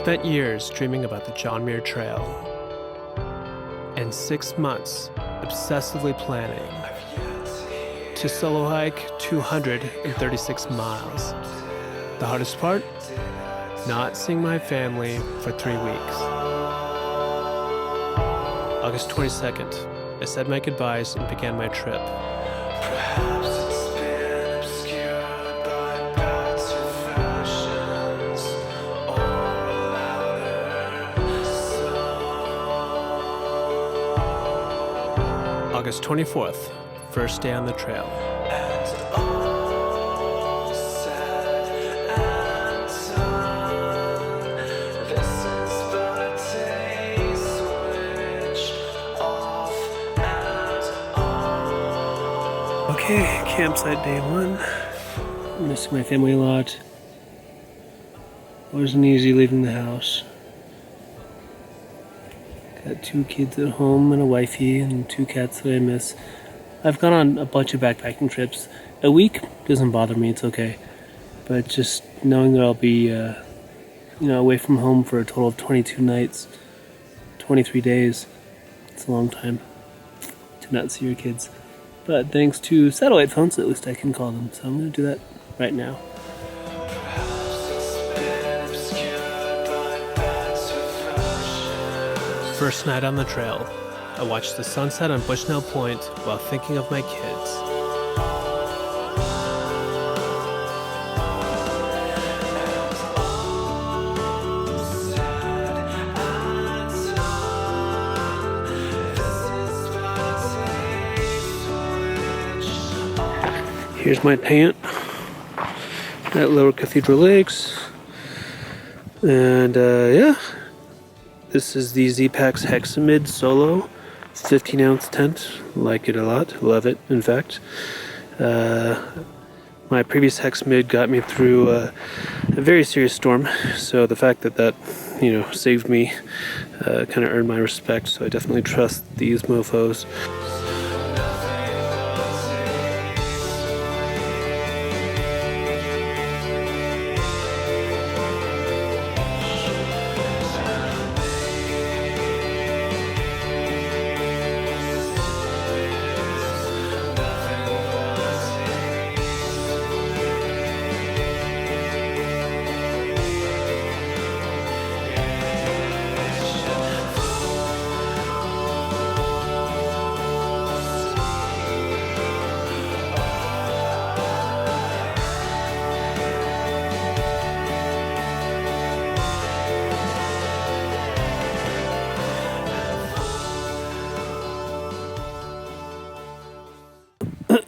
spent years dreaming about the John Muir Trail, and 6 months obsessively planning to solo hike 236 miles. The hardest part? Not seeing my family for 3 weeks. August 22nd, I said my goodbyes and began my trip. Perhaps it's been obscured by better fashions or louder song. August 24th, first day on the trail. Okay, campsite day one. I'm missing my family a lot. Wasn't easy leaving the house. Got 2 kids at home and a wifey and 2 cats that I miss. I've gone on a bunch of backpacking trips. A week doesn't bother me, it's okay. But just knowing that I'll be, away from home for a total of 22 nights, 23 days, it's a long time to not see your kids. But thanks to satellite phones, at least I can call them. So I'm going to do that right now. First night on the trail, I watched the sunset on Bushnell Point while thinking of my kids. Here's my tent at Lower Cathedral Lakes, and this is the Z-Packs Hexamid Solo 15-ounce tent. Like it a lot, love it. In fact, my previous Hexamid got me through a very serious storm, so the fact that saved me kind of earned my respect. So I definitely trust these mofos.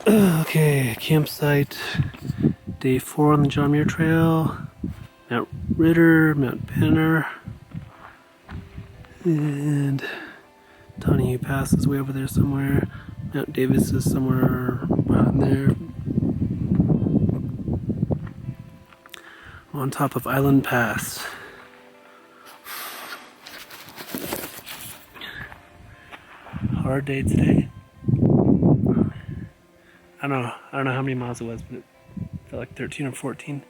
Okay, campsite, day 4 on the John Muir Trail, Mount Ritter, Mount Penner, and Donahue Pass is way over there somewhere. Mount Davis is somewhere around there. I'm on top of Island Pass. Hard day today. I don't know how many miles it was, but it felt like 13 or 14.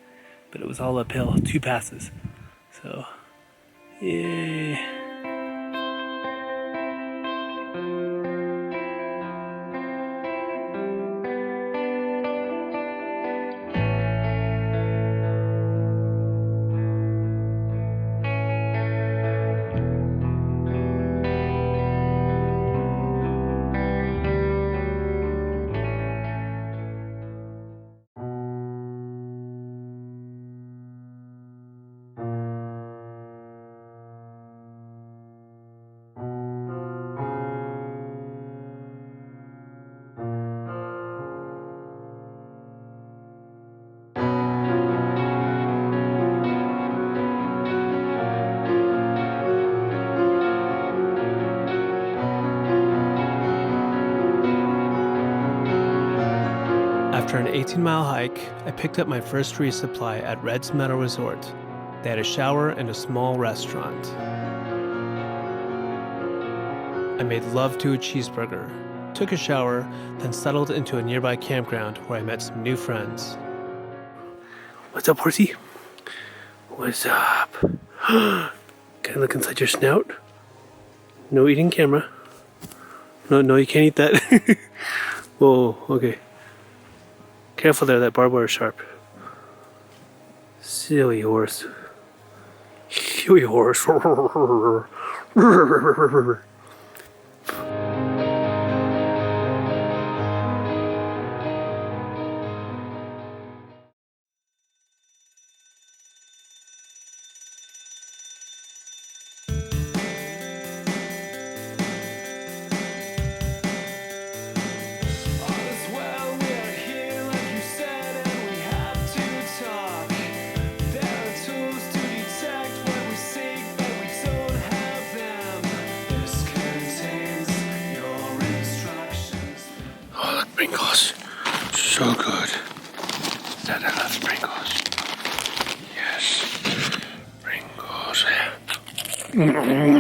But it was all uphill, 2 passes. So, yay. After an 18-mile hike, I picked up my first resupply at Red's Meadow Resort. They had a shower and a small restaurant. I made love to a cheeseburger, took a shower, then settled into a nearby campground where I met some new friends. What's up, horsey? What's up? Can I look inside your snout? No eating camera. No, you can't eat that. Whoa, okay. Careful there, that barbed wire is sharp. Silly horse. Silly horse. Sprinkles. So good. Dad, I love sprinkles. Yes. Sprinkles. Sprinkles.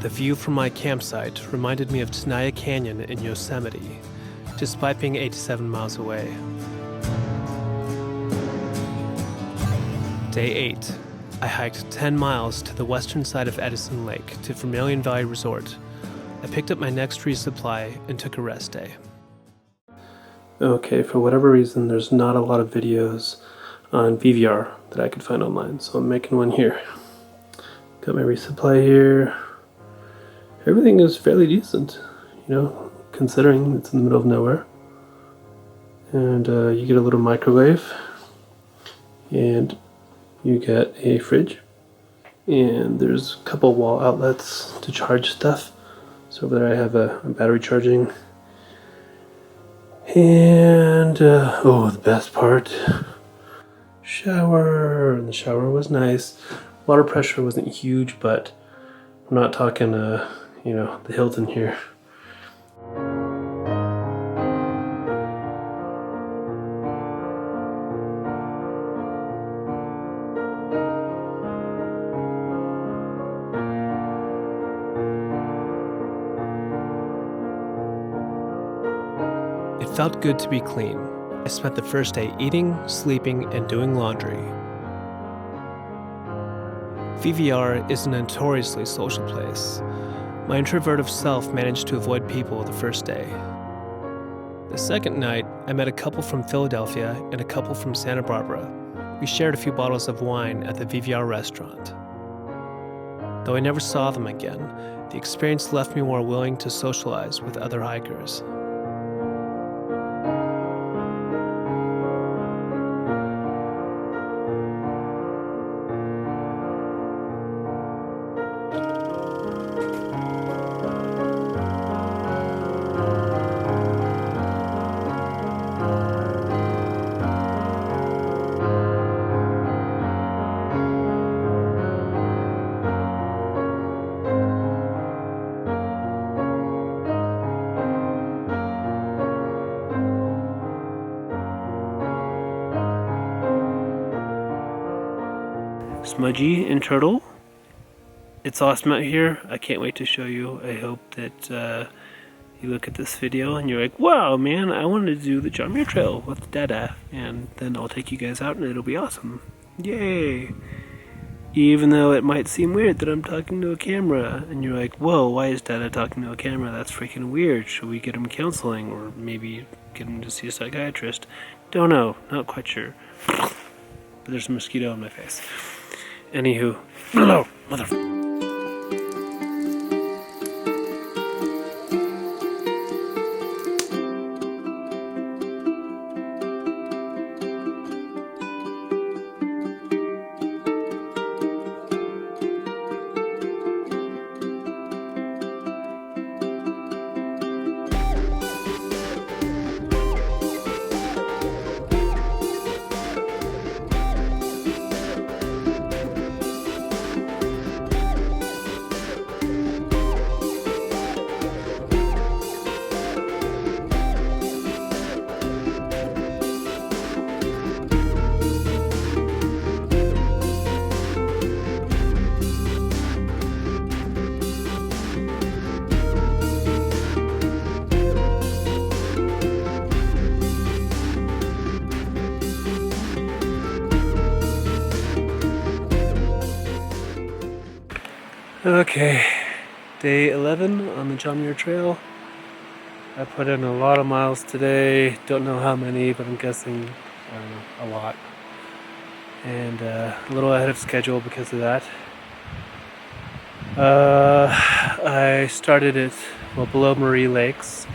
The view from my campsite reminded me of Tenaya Canyon in Yosemite, despite being 87 miles away. Day 8. I hiked 10 miles to the western side of Edison Lake to Vermilion Valley Resort. I picked up my next resupply and took a rest day. Okay, for whatever reason, there's not a lot of videos on VVR that I could find online, so I'm making one here. Got my resupply here. Everything is fairly decent, you know, considering it's in the middle of nowhere. And you get a little microwave, and you get a fridge, and there's a couple wall outlets to charge stuff. So over there I have a battery charging. And, the best part, shower. And the shower was nice. Water pressure wasn't huge, but I'm not talking, the Hilton here. It felt good to be clean. I spent the first day eating, sleeping, and doing laundry. VVR is a notoriously social place. My introverted self managed to avoid people the first day. The second night, I met a couple from Philadelphia and a couple from Santa Barbara. We shared a few bottles of wine at the VVR restaurant. Though I never saw them again, the experience left me more willing to socialize with other hikers. Smudgy and Turtle. It's awesome out here. I can't wait to show you. I hope that you look at this video and you're like, wow, man, I wanted to do the John Muir Trail with Dada. And then I'll take you guys out and it'll be awesome. Yay! Even though it might seem weird that I'm talking to a camera, and you're like, whoa, why is Dada talking to a camera? That's freaking weird. Should we get him counseling, or maybe get him to see a psychiatrist? Don't know, not quite sure. But there's a mosquito on my face. Anywho, hello, motherfucker. Okay, day 11 on the John Muir Trail. I put in a lot of miles today. Don't know how many, but I'm guessing, I don't know, a lot. And a little ahead of schedule because of that. I started at, below Rae Lakes,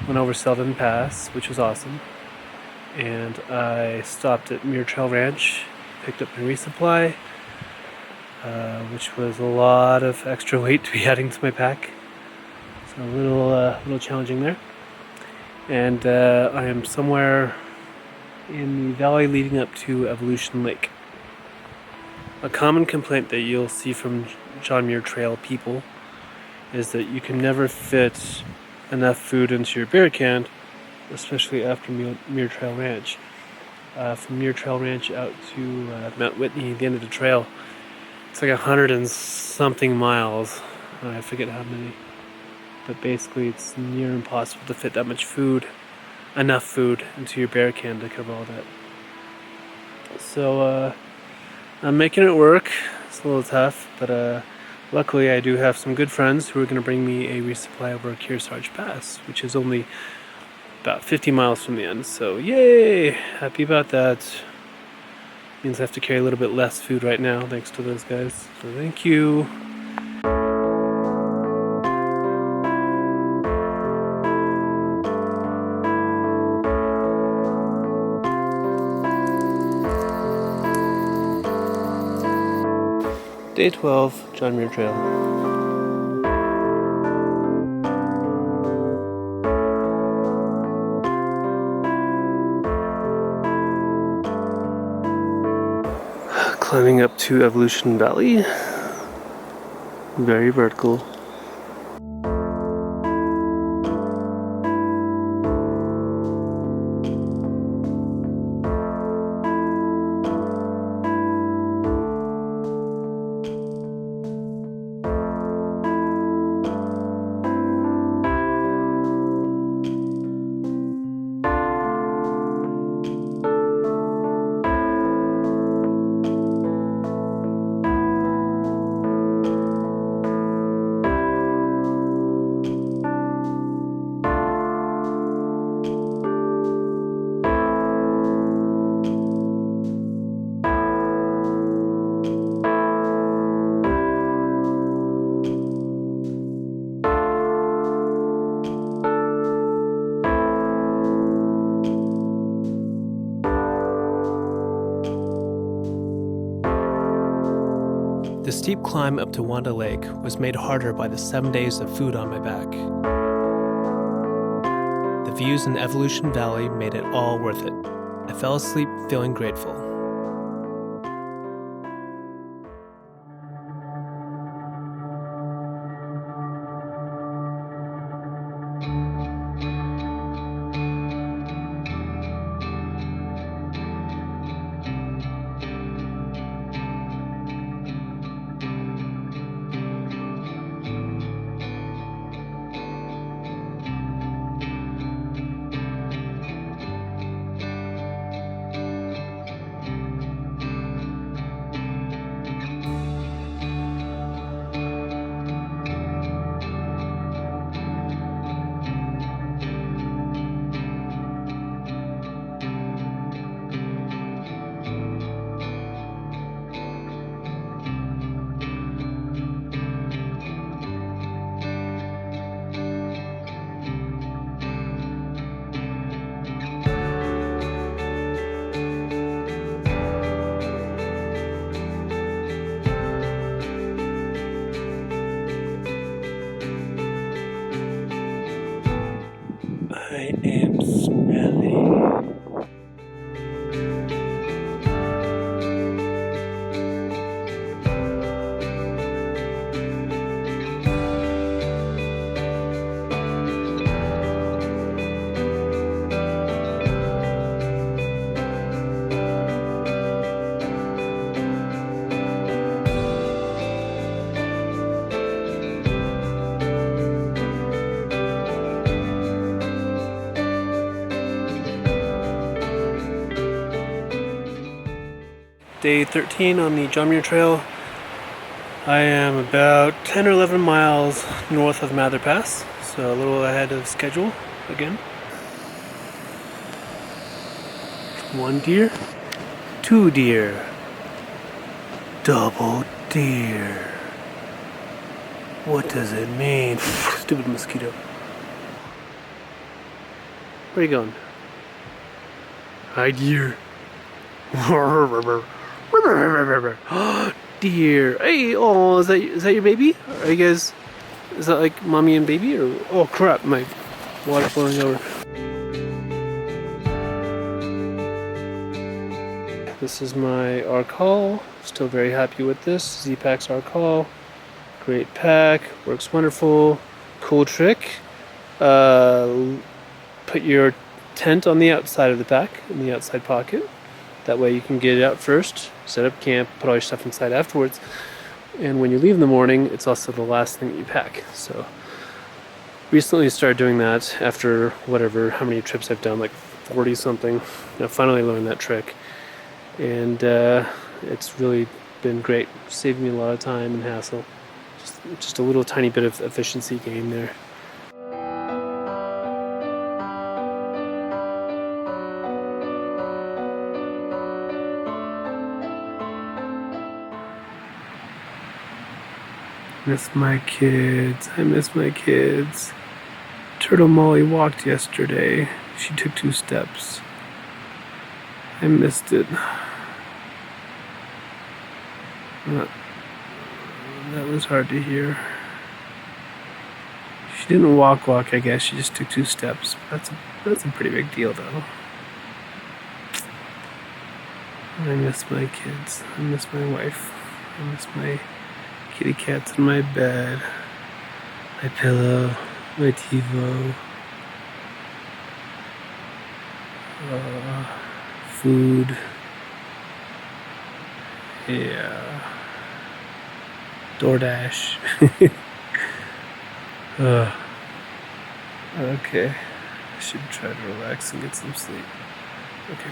went over Selden Pass, which was awesome. And I stopped at Muir Trail Ranch, picked up my resupply, which was a lot of extra weight to be adding to my pack. So a little challenging there. And I am somewhere in the valley leading up to Evolution Lake. A common complaint that you'll see from John Muir Trail people is that you can never fit enough food into your beer can, especially after Muir Trail Ranch. From Muir Trail Ranch out to Mount Whitney, the end of the trail, it's like 100 and something miles. I forget how many. But basically it's near impossible to fit that much food, enough food, into your bear can to cover all that. So I'm making it work. It's a little tough, but luckily I do have some good friends who are going to bring me a resupply over Kearsarge Pass, which is only about 50 miles from the end. So yay! Happy about that. Means I have to carry a little bit less food right now thanks to those guys. So thank you. Day 12, John Muir Trail. Climbing up to Evolution Valley. Very vertical. The steep climb up to Wanda Lake was made harder by the 7 days of food on my back. The views in Evolution Valley made it all worth it. I fell asleep feeling grateful. day 13 on the Muir Trail. I am about 10 or 11 miles north of Mather Pass, so a little ahead of schedule again. 1 deer, 2 deer, double deer. What does it mean? Stupid mosquito. Where are you going? Hi, deer. Deer. Hey, oh, is that your baby? Are you guys? Is that like mommy and baby? Or oh crap, my water flowing over. This is my arc haul. Still very happy with this. Z-Pack's arc haul. Great pack. Works wonderful. Cool trick. Put your tent on the outside of the pack, in the outside pocket. That way you can get it out first, set up camp, put all your stuff inside afterwards. And when you leave in the morning, it's also the last thing that you pack. So recently started doing that after whatever, how many trips I've done, like 40 something. I finally learned that trick. And it's really been great. Saved me a lot of time and hassle. Just a little tiny bit of efficiency gain there. Miss my kids. I miss my kids. Turtle Molly walked yesterday. She took 2 steps. I missed it. That was hard to hear. She didn't walk, I guess. She just took 2 steps. That's a pretty big deal, though. I miss my kids. I miss my wife. I miss my kitty cats in my bed, my pillow, my TiVo, food, yeah, DoorDash. Okay, I should try to relax and get some sleep. Okay.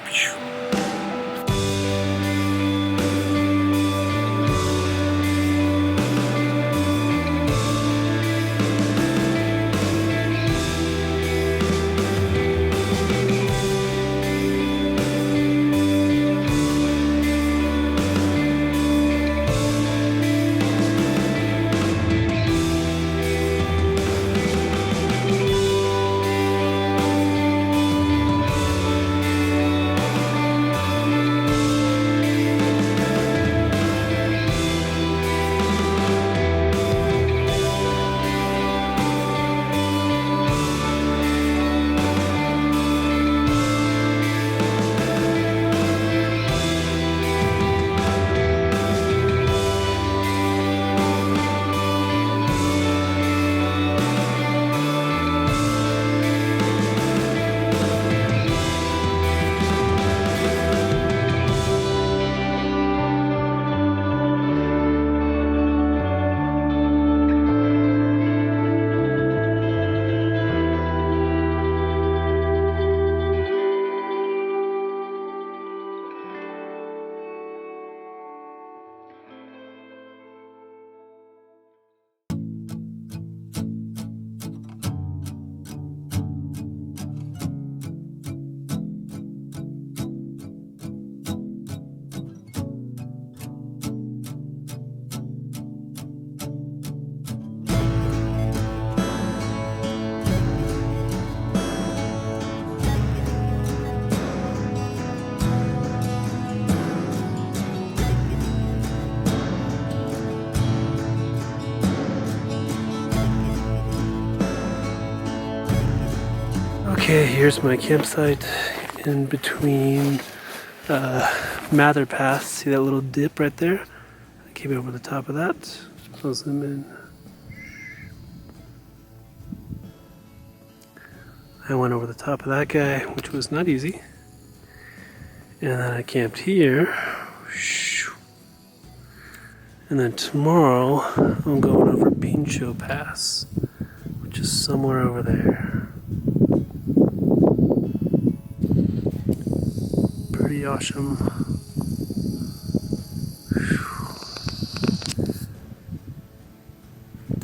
Okay, here's my campsite in between Mather Pass. See that little dip right there? I came over the top of that. I'll zoom in. I went over the top of that guy, which was not easy. And then I camped here. And then tomorrow, I'm going over Pinchot Pass, which is somewhere over there. Pretty awesome.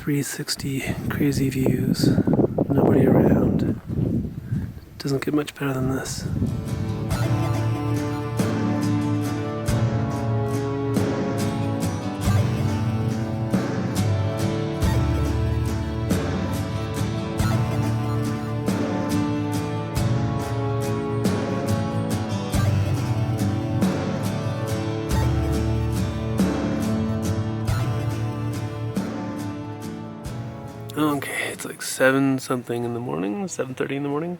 360 crazy views. Nobody around. Doesn't get much better than this. Okay, it's like 7 something in the morning, 7:30 in the morning.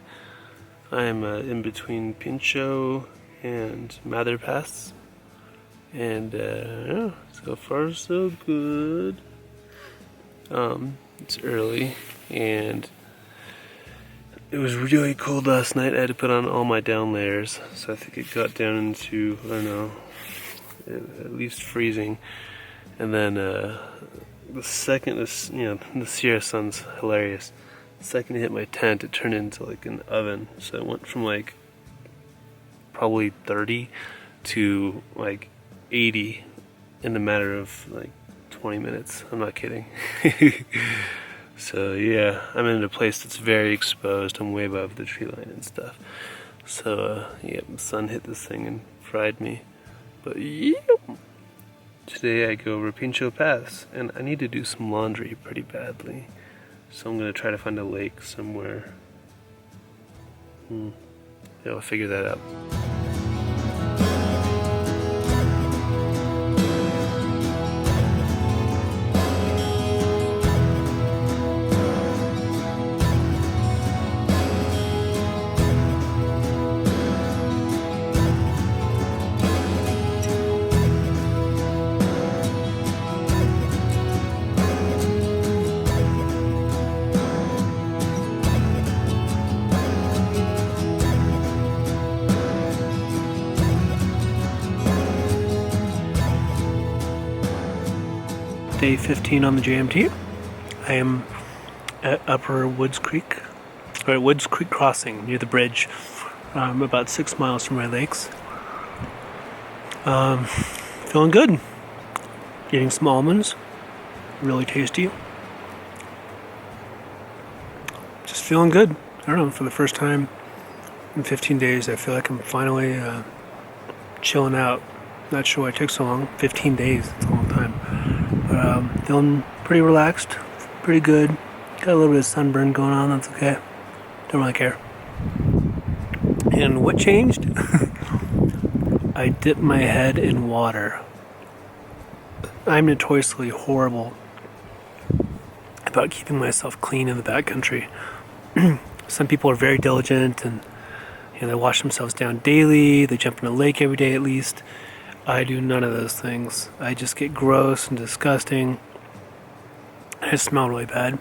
I'm in between Pinchot and Mather Pass. And yeah, so far so good. It's early and it was really cold last night. I had to put on all my down layers. So I think it got down into, I don't know, at least freezing. And then the second this, the Sierra sun's hilarious. The second it hit my tent, it turned into like an oven. So it went from like probably 30 to like 80 in a matter of like 20 minutes. I'm not kidding. So yeah, I'm in a place that's very exposed. I'm way above the tree line and stuff. So yeah, the sun hit this thing and fried me. But yeah. Today I go over Pinchot Pass, and I need to do some laundry pretty badly. So I'm going to try to find a lake somewhere. Yeah, I'll figure that out. Day 15 on the JMT. I am at Upper Woods Creek, or Woods Creek Crossing near the bridge. About 6 miles from Rae Lakes. Feeling good. Eating some almonds, really tasty. Just feeling good. I don't know, for the first time in 15 days, I feel like I'm finally chilling out. Not sure why it took so long. 15 days, it's a long time. But feeling pretty relaxed, pretty good. Got a little bit of sunburn going on, that's okay. Don't really care. And what changed? I dipped my head in water. I'm notoriously horrible about keeping myself clean in the backcountry. Some people are very diligent and they wash themselves down daily, they jump in a lake every day at least. I do none of those things. I just get gross and disgusting. I smell really bad.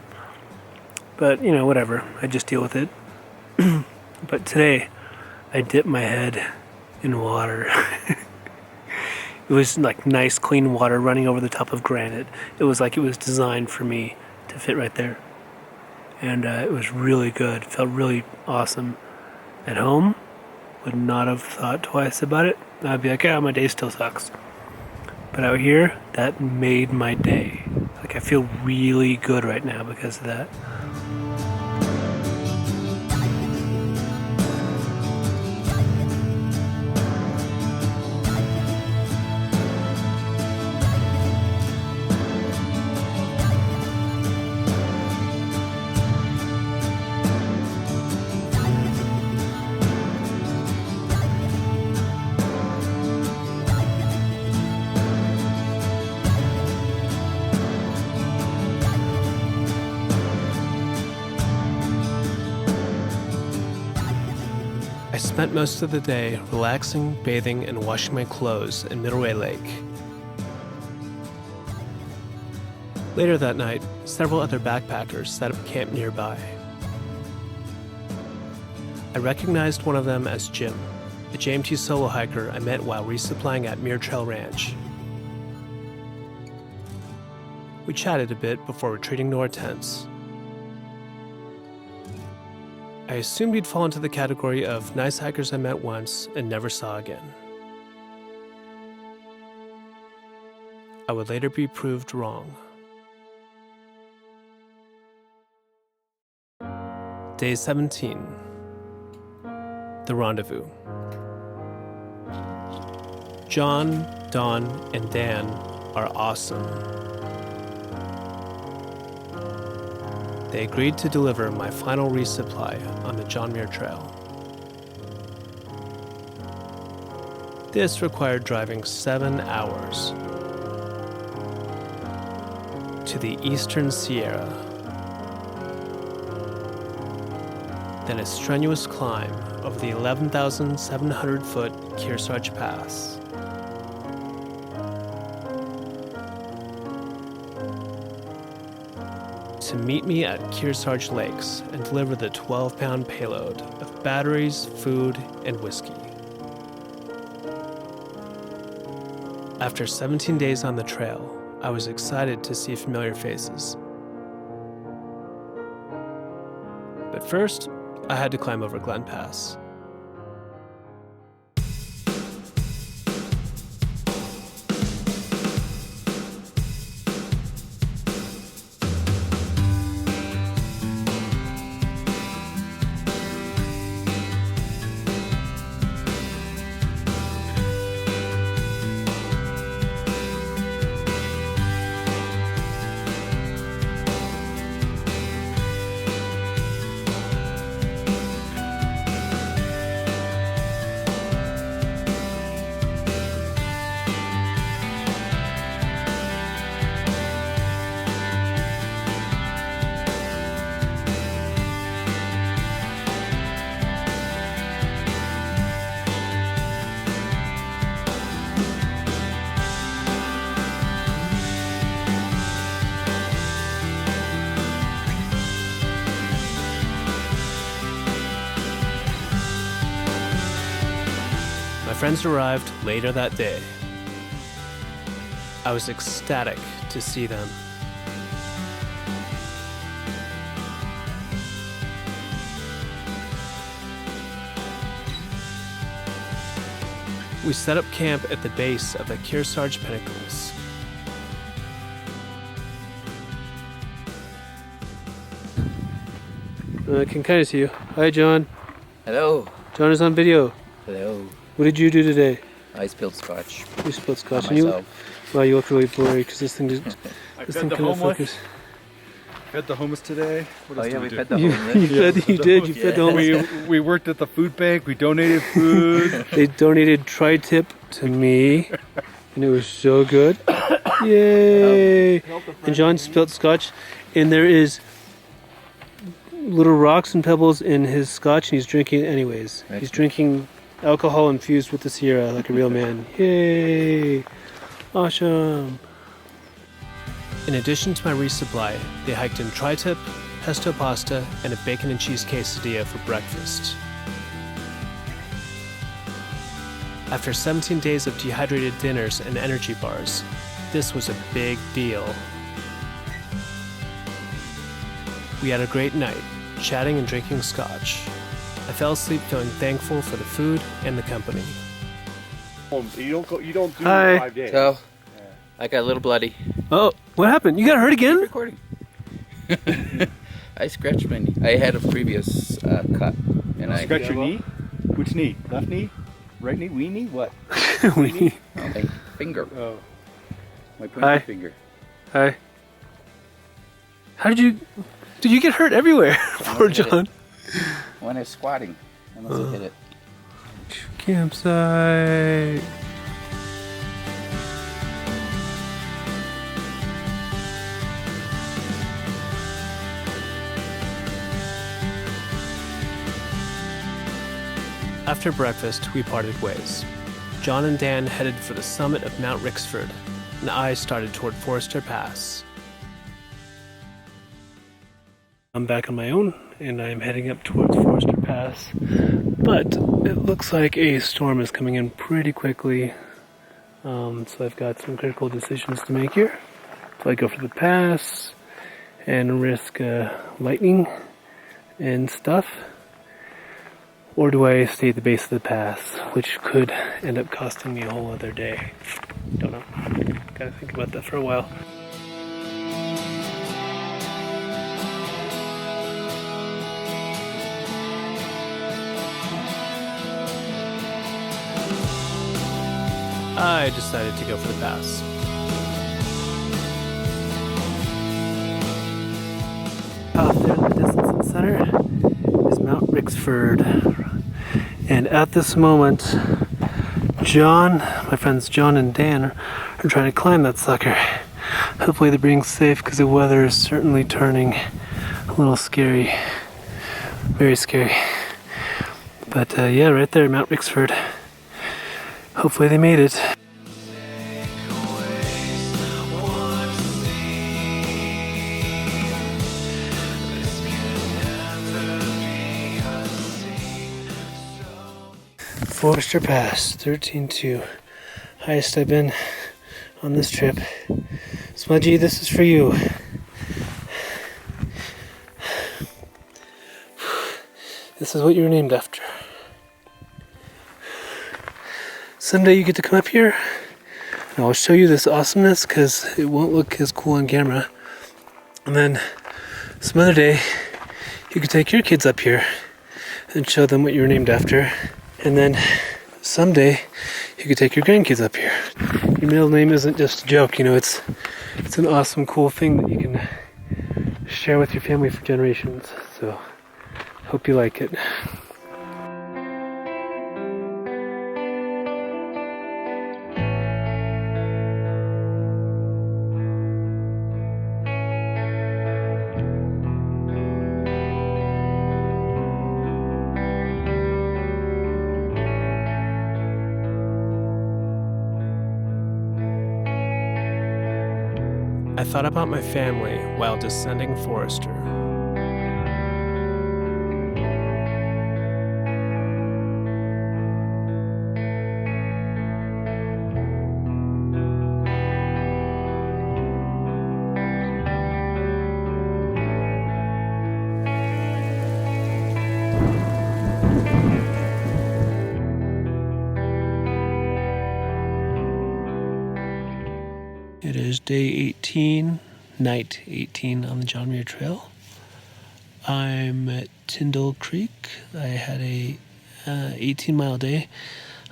But, whatever. I just deal with it. But today, I dipped my head in water. It was like nice, clean water running over the top of granite. It was like it was designed for me to fit right there. And it was really good. It felt really awesome. At home, would not have thought twice about it. I'd be like, yeah, my day still sucks. But out here, that made my day. Like, I feel really good right now because of that. I spent most of the day relaxing, bathing, and washing my clothes in Middle Rae Lake. Later that night, several other backpackers set up camp nearby. I recognized one of them as Jim, a JMT solo hiker I met while resupplying at Muir Trail Ranch. We chatted a bit before retreating to our tents. I assumed he'd fall into the category of nice hikers I met once and never saw again. I would later be proved wrong. Day 17. The Rendezvous. John, Dawn, and Dan are awesome. They agreed to deliver my final resupply on the John Muir Trail. This required driving 7 hours to the eastern Sierra, then a strenuous climb over the 11,700-foot Kearsarge Pass. To meet me at Kearsarge Lakes and deliver the 12-pound payload of batteries, food, and whiskey. After 17 days on the trail, I was excited to see familiar faces. But first, I had to climb over Glen Pass. My friends arrived later that day. I was ecstatic to see them. We set up camp at the base of the Kearsarge Pinnacles. I can kind of see you. Hi, John. Hello. John is on video. Hello. What did you do today? I spilled scotch. You spilled scotch. On And you, myself. well, you look really blurry because this thing just. I This fed thing the cannot homeless. focus. Fed the homeless today. What Oh else yeah, did we do? fed the You, homeless. you did. You fed the homeless. We worked at the food bank. We donated food. They donated tri-tip to me, and it was so good. Yay! And John spilled scotch, and there is little rocks and pebbles in his scotch, and he's drinking it anyways. He's drinking alcohol infused with the Sierra like a real man. Yay! Awesome! In addition to my resupply, they hiked in tri-tip, pesto pasta, and a bacon and cheese quesadilla for breakfast. After 17 days of dehydrated dinners and energy bars, this was a big deal. We had a great night, chatting and drinking scotch. I fell asleep feeling thankful for the food and the company. You don't do Hi. 5 days. So, I got a little bloody. Oh, what happened? You got hurt again? Recording. I scratched my knee. I had a previous cut, and I Scratch your knee? Which knee? Left knee? Right knee? Wee knee? What? We- my finger, Oh. my pointer Hi. finger. Hi. How did you... Did you get hurt everywhere? Poor hit it. John. When I was squatting, I must have hit it. Campsite. After breakfast, we parted ways. John and Dan headed for the summit of Mount Rixford, and I started toward Forester Pass. I'm back on my own, and I'm heading up towards Forester Pass. But it looks like a storm is coming in pretty quickly. So I've got some critical decisions to make here. Do I go for the pass and risk lightning and stuff? Or do I stay at the base of the pass, which could end up costing me a whole other day? Don't know. Gotta think about that for a while. I decided to go for the pass. Off there in the distance in the center is Mount Rixford. And at this moment, my friends John and Dan are trying to climb that sucker. Hopefully they're being safe because the weather is certainly turning a little scary. Very scary. But yeah, right there, Mount Rixford. Hopefully they made it. Forester Pass, 13.2. Highest I've been on this trip. Smudgy, this is for you. This is what you were named after. Someday you get to come up here and I'll show you this awesomeness because it won't look as cool on camera. And then some other day you could take your kids up here and show them what you were named after. And then someday you could take your grandkids up here. Your middle name isn't just a joke, you know, it's an awesome, cool thing that you can share with your family for generations. So, hope you like it. I thought about my family while descending Forester. It is day 18, night 18 on the John Muir Trail. I'm at Tyndall Creek. I had a 18-mile day.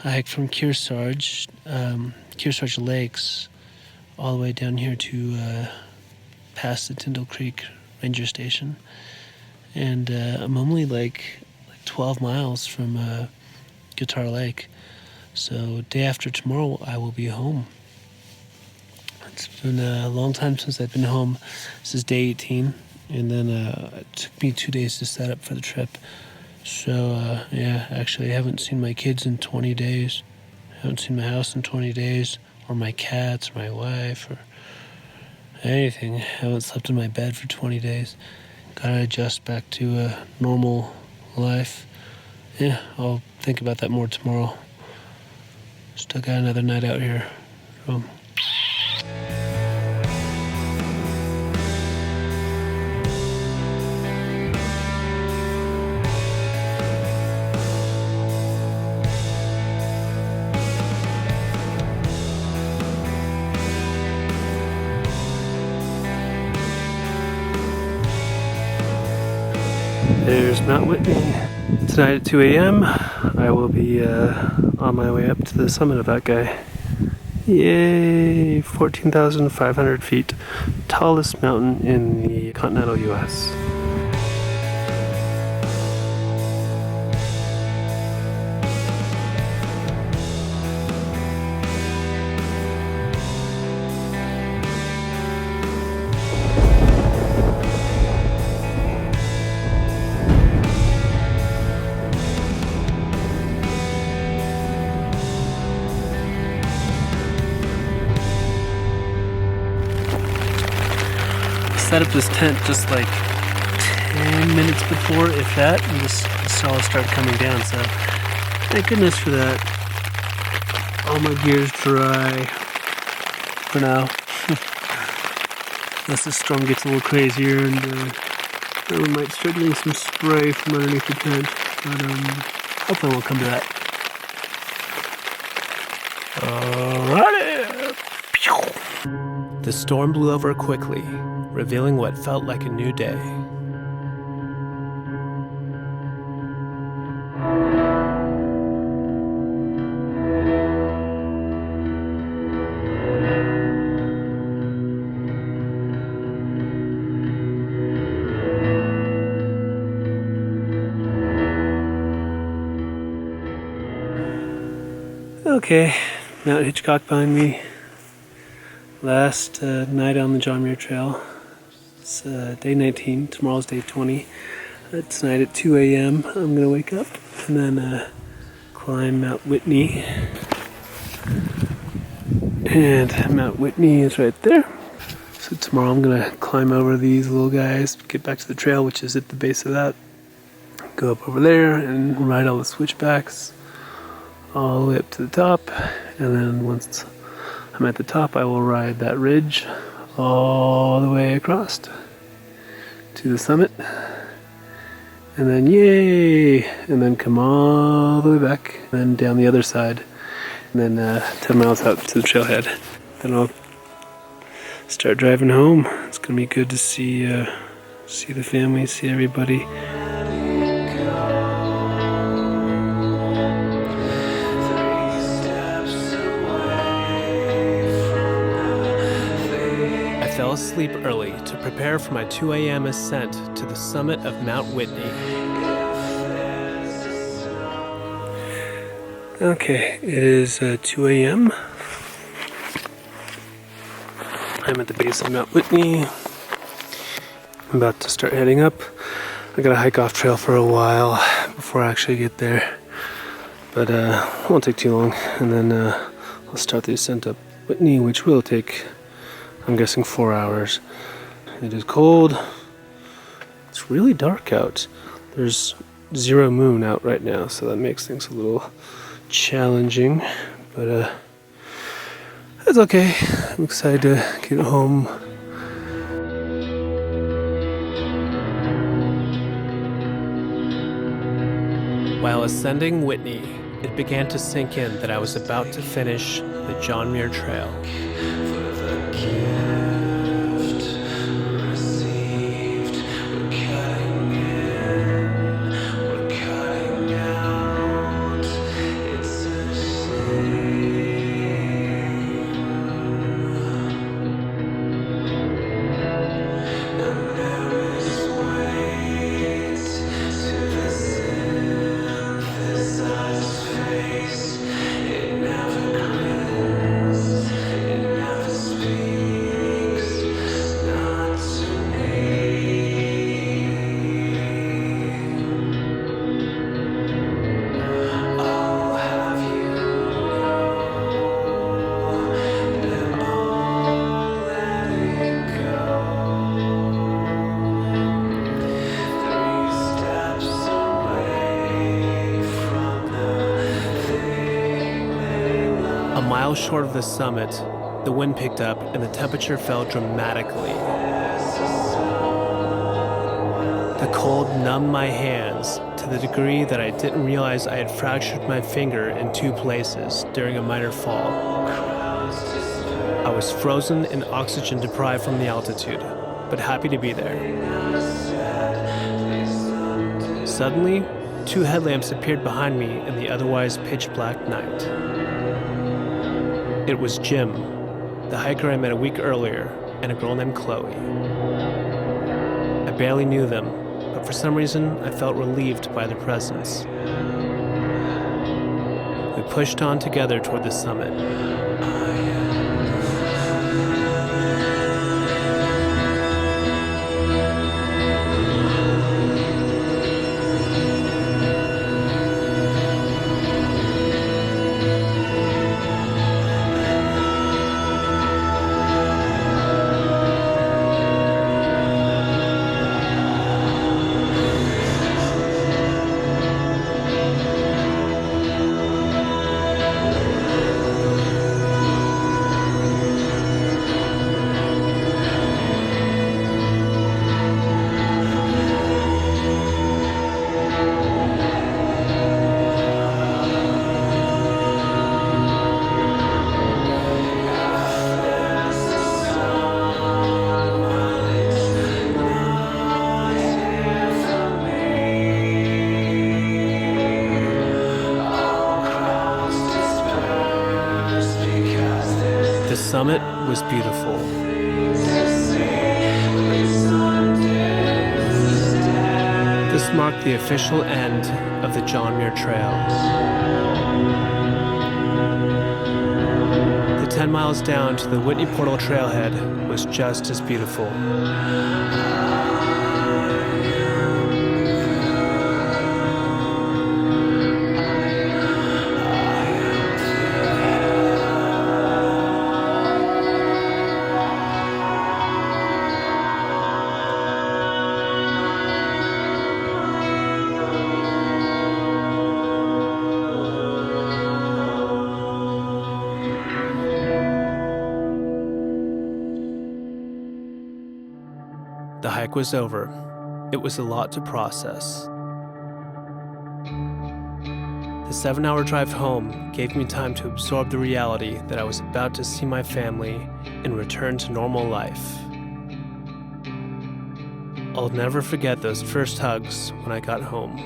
I hiked from Kearsarge Lakes, all the way down here to past the Tyndall Creek Ranger Station. And I'm only like 12 miles from Guitar Lake. So day after tomorrow, I will be home. It's been a long time since I've been home. This is day 18, and then it took me 2 days to set up for the trip. So, yeah, actually I haven't seen my kids in 20 days. I haven't seen my house in 20 days, or my cats, or my wife, or anything. I haven't slept in my bed for 20 days. Gotta adjust back to a normal life. Yeah, I'll think about that more tomorrow. Still got another night out here. So. There's Mount Whitney. Tonight at 2 a.m. I will be on my way up to the summit of that guy. Yay! 14,500 feet. Tallest mountain in the continental U.S. Set up this tent just like 10 minutes before, if that, and the stars started coming down, so thank goodness for that. All my gear's dry for now. Unless the storm gets a little crazier and we might start getting some spray from underneath the tent, but hopefully we'll come to that. Alrighty! The storm blew over quickly, revealing what felt like a new day. Okay, Mount Hitchcock behind me. Last night on the John Muir Trail. It's day 19, tomorrow's day 20. Tonight at 2 a.m. I'm gonna wake up and then climb Mount Whitney. And Mount Whitney is right there. So tomorrow I'm gonna climb over these little guys, get back to the trail, which is at the base of that. Go up over there and ride all the switchbacks all the way up to the top. And then once I'm at the top, I will ride that ridge all the way across to the summit. And then yay! And then come all the way back, and then down the other side. And then 10 miles out to the trailhead. Then I'll start driving home. It's gonna be good to see the family, see everybody. I fell asleep early to prepare for my 2 a.m. ascent to the summit of Mount Whitney. Okay, it is 2 a.m. I'm at the base of Mount Whitney. I'm about to start heading up. I gotta hike off trail for a while before I actually get there. But it won't take too long. And then I'll start the ascent up Whitney, which will take, I'm guessing, 4 hours. It is cold. It's really dark out. There's zero moon out right now, so that makes things a little challenging. But that's okay. I'm excited to get home. While ascending Whitney, it began to sink in that I was about to finish the John Muir Trail. Short of the summit, the wind picked up and the temperature fell dramatically. The cold numbed my hands to the degree that I didn't realize I had fractured my finger in 2 places during a minor fall. I was frozen and oxygen deprived from the altitude, but happy to be there. Suddenly, 2 headlamps appeared behind me in the otherwise pitch black night. It was Jim, the hiker I met a week earlier, and a girl named Chloe. I barely knew them, but for some reason I felt relieved by their presence. We pushed on together toward the summit. summit was beautiful. This marked the official end of the John Muir Trail. 9 miles down to the Whitney Portal trailhead was just as beautiful. The hike was over. It was a lot to process. The 7-hour drive home gave me time to absorb the reality that I was about to see my family and return to normal life. I'll never forget those first hugs when I got home.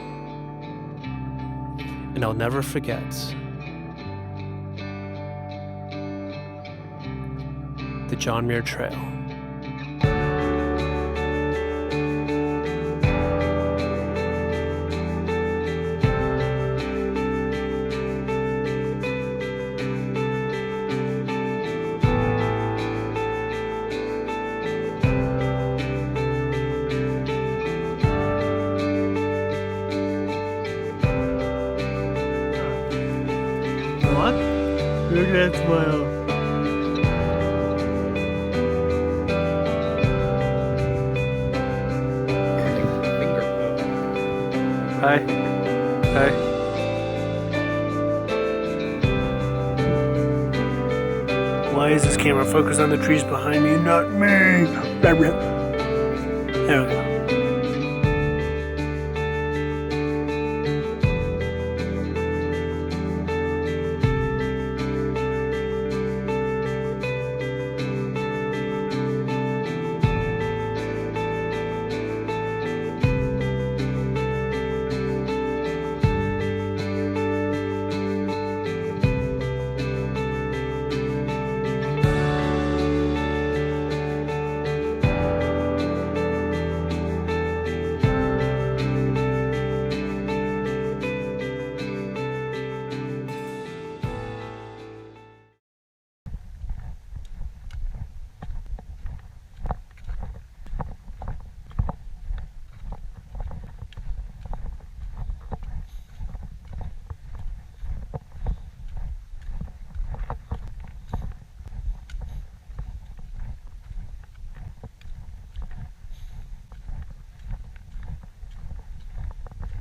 And I'll never forget the John Muir Trail. What? Look at that smile. Hi. Hi. Why is this camera focused on the trees behind me and not me? There we go.